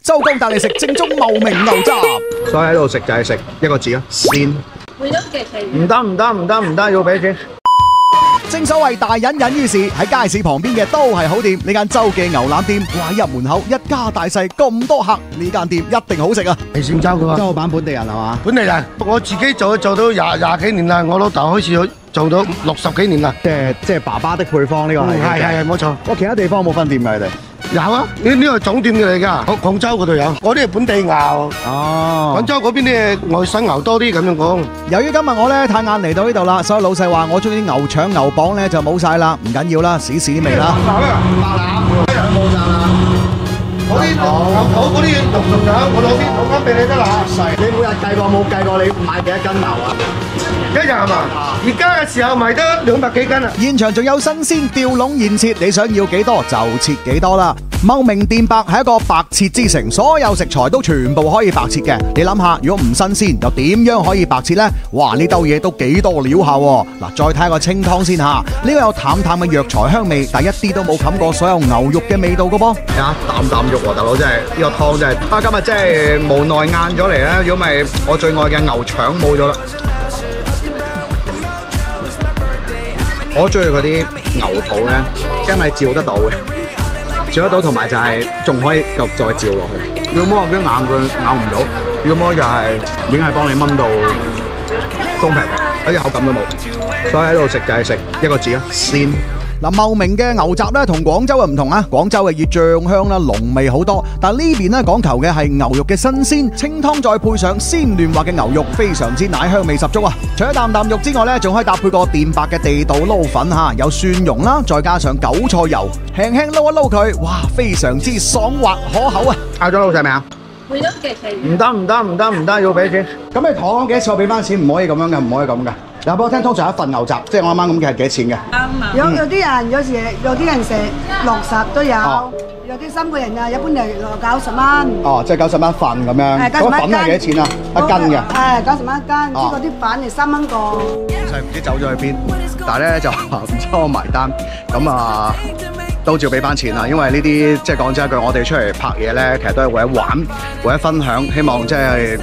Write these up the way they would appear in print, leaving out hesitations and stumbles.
周公帶你食正宗茂名牛雜。所以喺度食就係食一個字啊，鮮。唔得，要俾錢。正所謂大隱隱於市，喺街市旁邊嘅都係好店。呢間周記牛腩店，哇！入門口一家大細咁多客，呢間店一定好食啊！係姓周噶喎，周老闆本地人係嘛？本地人，我自己做到廿幾年啦，我老豆開始做到60幾年啦。即係爸爸的配方呢個係。係冇錯。我其他地方有冇分店㗎？你哋？有啊，呢個總店嘅嚟㗎，廣州嗰度有，我啲係本地牛。哦，廣州嗰邊啲外省牛多啲咁樣講。由於今日我咧太晏嚟到呢度啦，所以老細話我中意牛腸牛膀咧就冇晒啦，唔緊要啦，試試啲味啦。冇晒啦。嗰啲牛肚嗰啲肉仲有，我攞啲攞翻俾你得啦。你每日計過冇計過你買幾多斤牛啊？一日係嘛？而家嘅時候賣得200幾斤啊！現場仲有新鮮吊籠現切，你想要幾多就切幾多啦。茂名店白係一個白切之城，所有食材都全部可以白切嘅。你諗下，如果唔新鮮，又點樣可以白切呢？哇！呢兜嘢都幾多料下喎。嗱，再睇下個清湯先嚇，呢個有淡淡嘅藥材香味，但一啲都冇冚過所有牛肉嘅味道嘅噃。啖肉喎，大佬真係呢個湯真係啊！今日真係無奈晏咗嚟啦，如果唔係我最愛嘅牛腸冇咗啦。我中意嗰啲牛肚咧，因為照得到嘅，照得到同埋就係仲可以再照落去。要麼啲硬佢咬唔到，要麼就係已經係幫你炆到鬆皮，一啲口感都冇。所以喺度食就係食一個字啊，鮮。嗱，茂名嘅牛雜咧同廣州嘅唔同啊，廣州嘅以醬香啦，濃味好多，但呢邊咧講求嘅係牛肉嘅新鮮，清湯再配上鮮嫩滑嘅牛肉，非常之奶香味十足啊！除咗啖肉之外咧，仲可以搭配個店白嘅地道撈粉嚇，有蒜蓉啦，再加上韭菜油，輕輕撈一撈佢，哇，非常之爽滑可口啊！嗌咗老細未啊？會咗嘅錢。唔得，要俾錢。咁你糖幾多次我俾翻錢，唔可以咁樣嘅，唔可以咁嘅。有俾我聽，通常一份牛雜，即係我啱啱咁嘅係幾多錢嘅？有啲人有啲人食60都有，有啲3個人啊，一般就90蚊。哦，即係90蚊一份咁樣。嗰粉係幾多錢啊？一斤嘅。90蚊一斤，嗰啲粉係3蚊個。老細唔知走咗去邊，但係咧就唔知我埋單，咁啊都照俾翻錢啦。因為呢啲即係講真一句，我哋出嚟拍嘢咧，其實都係為咗玩，為咗分享，希望即係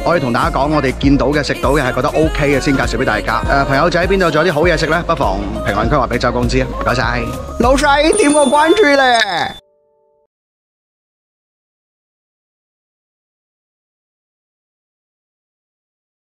可以同大家講，我哋見到嘅、食到嘅係覺得 OK 嘅，先介紹俾大家。朋友仔邊度仲有啲好嘢食咧？不妨評論區話俾周公知啊！唔該晒，老細點個關注咧。